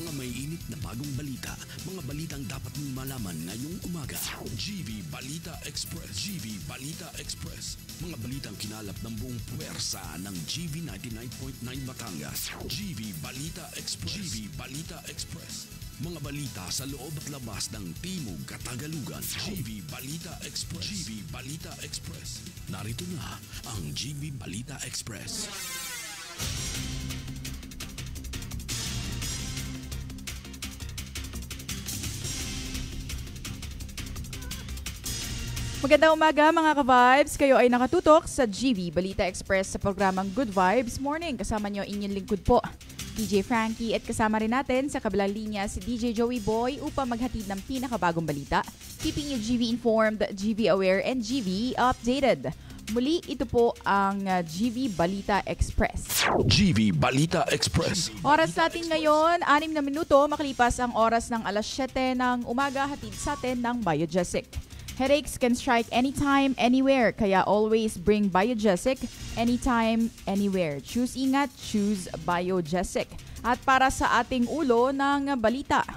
Mga may init na bagong balita, mga balitang dapat mong malaman ngayong umaga. GV Balita Express. GV Balita Express. Mga balitang kinalap ng buong puwersa ng GV 99.9 Batangas. GV Balita Express. GV Balita Express. Mga balita sa loob at labas ng Timog Katagalugan. GV Balita Express. GV Balita Express. Narito na ang GV Balita Express. Magandang umaga mga ka-vibes. Kayo ay nakatutok sa GV Balita Express sa programang Good Vibes Morning. Kasama nyo inyong lingkod po, DJ Frankie, at kasama rin natin sa kabilang linya si DJ Joey Boy upang maghatid ng pinakabagong balita. Keeping you GV informed, GV aware, and GV updated. Muli, ito po ang GV Balita Express. GV Balita Express. Oras natin ngayon, 6 na minuto makalipas ang oras ng alas 7 ng umaga, hatid sa atin ng Biogesic. Headaches can strike anytime, anywhere, kaya always bring Biogesic anytime, anywhere. Choose ingat, choose Biogesic. At para sa ating ulo ng balita,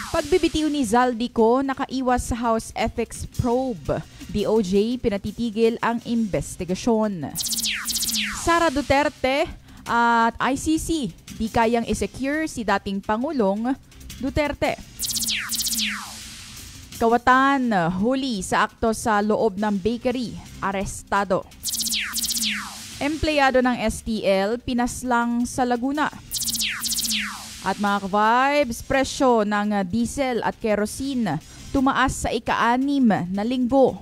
pagbibitiw ni Zaldico nakaiwas sa House Ethics Probe. DOJ pinatitigil ang investigasyon. Sara Duterte at ICC di kayang isecure si dating Pangulong Duterte. Kawatan, huli sa akto sa loob ng bakery, arestado. Empleyado ng STL, pinaslang sa Laguna. At mga ka-vibes, presyo ng diesel at kerosene tumaas sa ika-6 na linggo.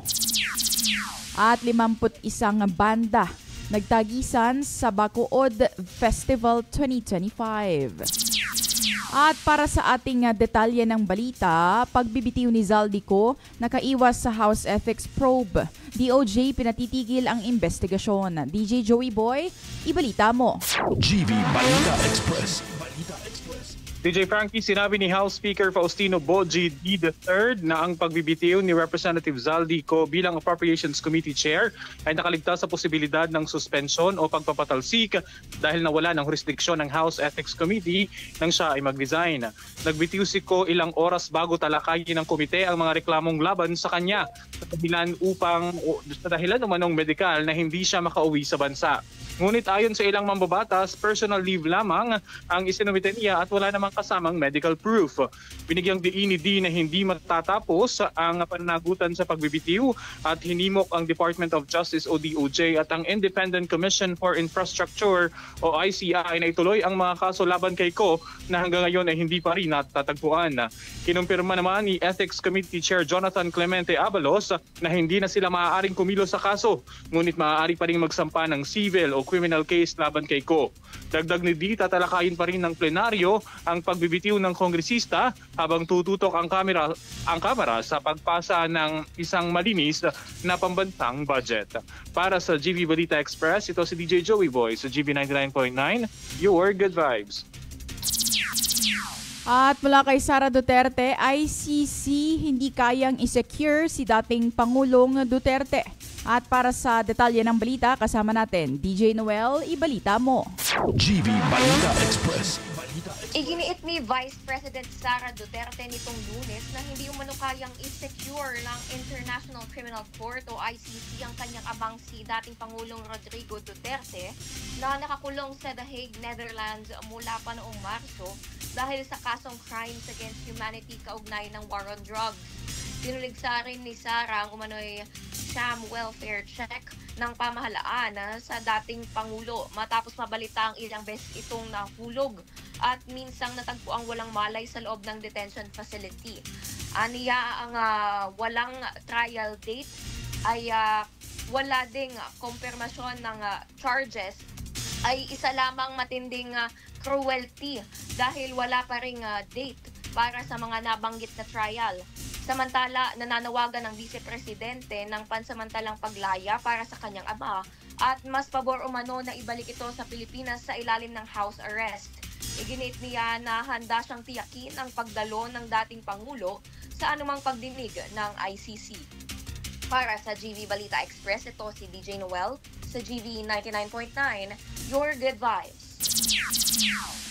At 51 banda nagtagisan sa Bacood Festival 2025. At para sa ating detalye ng balita, pagbibitiw ni Zaldico nakaiwas sa House Ethics Probe. DOJ pinatitigil ang investigasyon. DJ Joey Boy, ibalita mo. GV Balita Express. DJ Frankie, sinabi ni House Speaker Faustino Boji III na ang pagbibitiw ni Representative Zaldico bilang Appropriations Committee Chair ay nakaligtas sa posibilidad ng suspension o pagpapatalsik dahil nawala ng jurisdiksyon ng House Ethics Committee nang siya ay mag-resign. Nagbitiw si Ko ilang oras bago talakayin ng komite ang mga reklamong laban sa kanya sa dahilan umanong medikal na hindi siya makauwi sa bansa. Ngunit ayon sa ilang mambabatas, personal leave lamang ang isinumite niya at wala namang kasamang medical proof. Binigyang diin ni D na hindi matatapos ang pananagutan sa pagbibitiw at hinimok ang Department of Justice o DOJ at ang Independent Commission for Infrastructure o ICI na ituloy ang mga kaso laban kay Ko na hanggang ngayon ay hindi pa rin natatagpuan. Kinumpirma naman ni Ethics Committee Chair Jonathan Clemente Abalos na hindi na sila maaaring kumilos sa kaso, ngunit maaari pa rin magsampa ng civil o criminal case laban kay Ko. Dagdag ni D, tatalakayin pa rin ng plenaryo ang pagbibitiw ng kongresista habang tututok ang kamera sa pagpasa ng isang malinis na pambansang budget. Para sa GV Balita Express, ito si DJ Joey Boy sa GV 99.9, your good vibes. At mula kay Sara Duterte, ICC hindi kayang isecure si dating Pangulong Duterte. At para sa detalye ng balita, kasama natin, DJ Noel, ibalita mo. GV Balita Express. Iginiit ni Vice President Sara Duterte nitong Lunes na hindi umano kayang i-secure ng International Criminal Court o ICC ang kanyang abang si dating Pangulong Rodrigo Duterte na nakakulong sa The Hague, Netherlands mula pa noong Marso dahil sa kasong crimes against humanity kaugnay ng war on drugs. Pinuligsa rin ni Sara ang umano'y sham welfare check ng pamahalaan sa dating Pangulo matapos mabalita ang ilang beses itong nahulog at minsang natagpo ang walang malay sa loob ng detention facility. Aniya ang walang trial date ay wala ding kumpirmasyon ng charges ay isa lamang matinding cruelty dahil wala pa ring date para sa mga nabanggit na trial. Samantala, nananawagan ng Vice Presidente ng pansamantalang paglaya para sa kanyang ama at mas pabor umano na ibalik ito sa Pilipinas sa ilalim ng house arrest. Iginit niya na handa siyang tiyakin ang pagdalo ng dating Pangulo sa anumang pagdinig ng ICC. Para sa GV Balita Express, ito si DJ Noel sa GV 99.9, Your Good Vibes.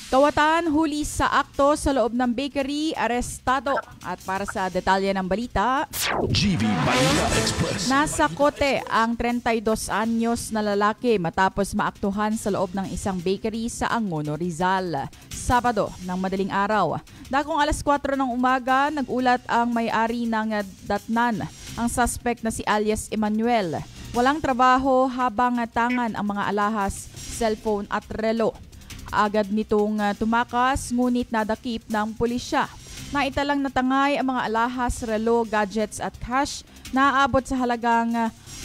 Kawatan huli sa akto sa loob ng bakery, arestado. At para sa detalye ng balita, GV Balita Express. nasa kote ang 32 anyos na lalaki matapos maaktuhan sa loob ng isang bakery sa Angono, Rizal. Sabado ng madaling araw. Dakong alas 4 ng umaga, nagulat ang may-ari ng datnan, ang suspect na si alias Emmanuel. Walang trabaho habang tangan ang mga alahas, cellphone at relo. Agad nitong tumakas ngunit nadakip ng pulisya. Naitalang natangay ang mga alahas, relo, gadgets at cash na aabot sa halagang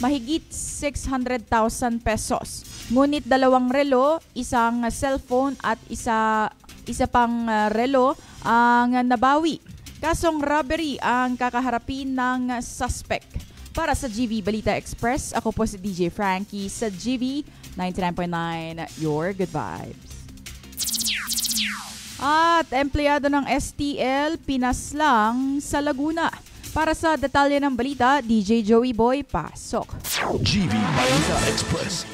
mahigit 600,000 pesos. Ngunit 2 relo, isang cellphone at isa pang relo ang nabawi. Kasong robbery ang kakaharapin ng suspect. Para sa GV Balita Express, ako po si DJ Frankie sa GV 99.9, Your Good Vibes. At empleyado ng STL pinaslang sa Laguna. Para sa detalye ng balita, DJ Joey Boy, pasok. GV Balita Express.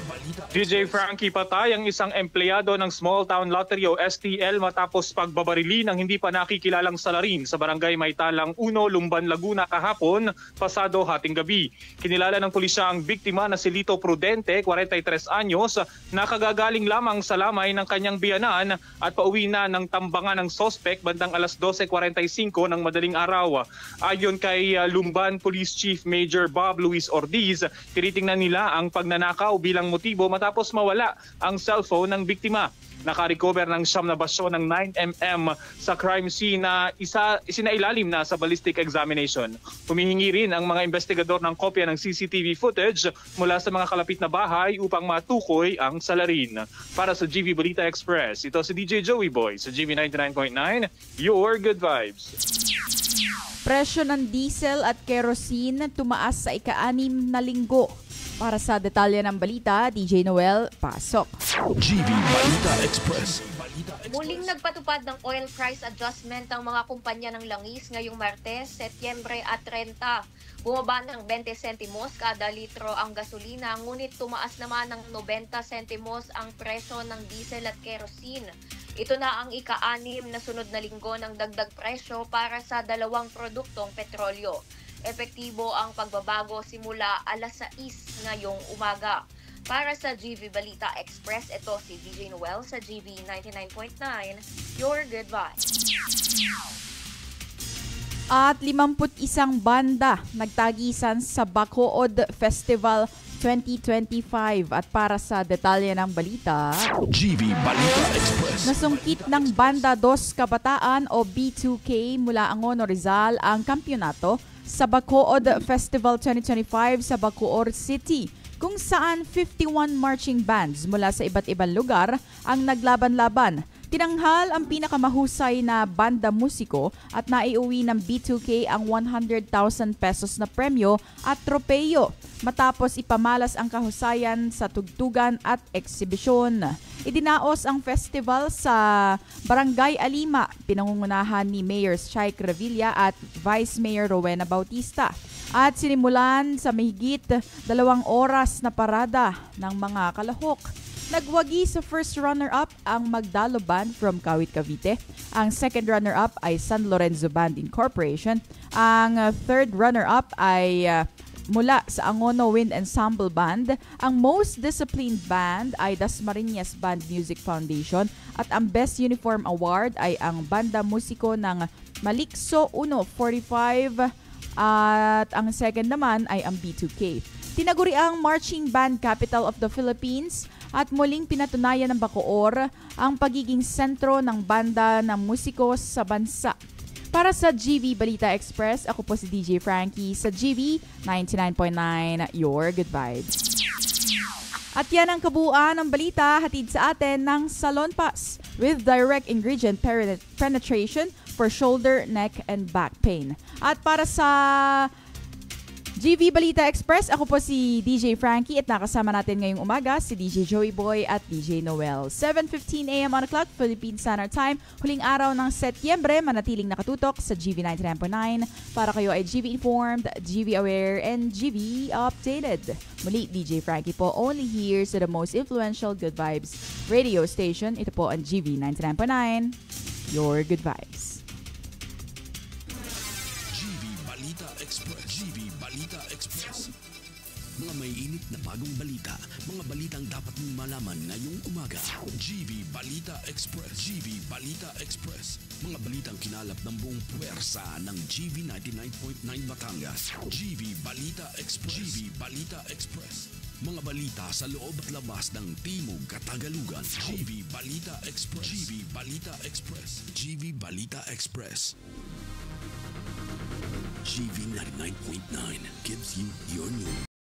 DJ Frankie, patay ang isang empleyado ng Small Town Lottery o STL matapos pagbabarili ng hindi pa nakikilalang salarin sa barangay Maytalang 1, Lumban, Laguna kahapon, pasado hating gabi. Kinilala ng pulisya ang biktima na si Lito Prudente, 43 anyos, na kagagaling lamang sa lamay ng kanyang biyanan at pauwi na ng tambangan ng sospek bandang alas 12:45 ng madaling araw. Ayon kay Lumban Police Chief Major Bob Luis Ortiz, tinitingnan nila ang pagnanakaw bilang motibo matapos mawala ang cellphone ng biktima. Nakarecover ng 9 na basyo ng 9mm sa crime scene na isinailalim na sa ballistic examination. Humihingi rin ang mga investigador ng kopya ng CCTV footage mula sa mga kalapit na bahay upang matukoy ang salarin. Para sa GV Balita Express, ito si DJ Joey Boy sa GV 99.9, Your Good Vibes. Presyo ng diesel at kerosene tumaas sa ika-6 na linggo. Para sa detalye ng balita, DJ Noel, pasok. GV Balita Express. Muling nagpatupad ng oil price adjustment ang mga kumpanya ng langis ngayong Martes, Setyembre at 30. Bumaba ng 20 sentimos kada litro ang gasolina, ngunit tumaas naman ng 90 sentimos ang presyo ng diesel at kerosene. Ito na ang ika-6 na sunod na linggo ng dagdag presyo para sa dalawang produktong petrolyo. Epektibo ang pagbabago simula alas 6 ngayong umaga. Para sa GV Balita Express, ito si DJ Noel sa GV 99.9, Your Good Vibes. At 51 banda nagtagisan sa Bacood Festival 2025. At para sa detalye ng balita, GV Balita Express. nasungkit ng Banda 2 Kabataan o B2K mula Angono, Rizal ang kampyonato sa Bacood Festival 2025 sa Bacoor City, kung saan 51 marching bands mula sa iba't ibang lugar ang naglaban-laban. Tinanghal ang pinakamahusay na banda musiko at naiuwi ng B2K ang 100,000 pesos na premyo at tropeyo matapos ipamalas ang kahusayan sa tugtugan at eksibisyon. Idinaos ang festival sa Barangay Alima, pinangungunahan ni Mayor Shaik Revilla at Vice Mayor Rowena Bautista. At sinimulan sa mahigit 2 oras na parada ng mga kalahok. Nagwagi sa first runner-up ang Magdalo Band from Kawit, Cavite. Ang second runner-up ay San Lorenzo Band Incorporation. Ang third runner-up ay mula sa Angono Wind Ensemble Band. Ang most disciplined band ay Dasmariñas Band Music Foundation. At ang Best Uniform Award ay ang Banda Musiko ng Malikso 145. At ang second naman ay ang B2K. Tinaguri ang Marching Band Capital of the Philippines at muling pinatunayan ng Bacoor ang pagiging sentro ng banda ng musiko sa bansa. Para sa GV Balita Express, ako po si DJ Frankie sa GV 99.9, Your Good Vibes. At yan ang kabuuan ng balita hatid sa atin ng Salon Pass with direct ingredient penetration for shoulder, neck, and back pain. At para sa GV Balita Express, ako po si DJ Frankie at nakasama natin ngayong umaga si DJ Joey Boy at DJ Noel. 7:15 a.m. on the clock, Philippine Standard Time. Huling araw ng Setyembre, manatiling nakatutok sa GV 99.9 para kayo ay GV informed, GV aware, and GV updated. Muli, DJ Frankie po, only here sa the most influential Good Vibes radio station. Ito po ang GV 99.9, your Good Vibes. GV Balita Express. Mga may init na bagong balita, mga balitang dapat mong malaman ngayong umaga. GV Balita Express. GV Balita Express. Mga balitang kinalap ng buong puwersa ng GV 99.9 Batangas. GV Balita Express. GV Balita Express. Mga balita sa loob at labas ng Timog Katagalugan. GV Balita Express. GV Balita Express. GV Balita Express. GV 99.9 gives you your news.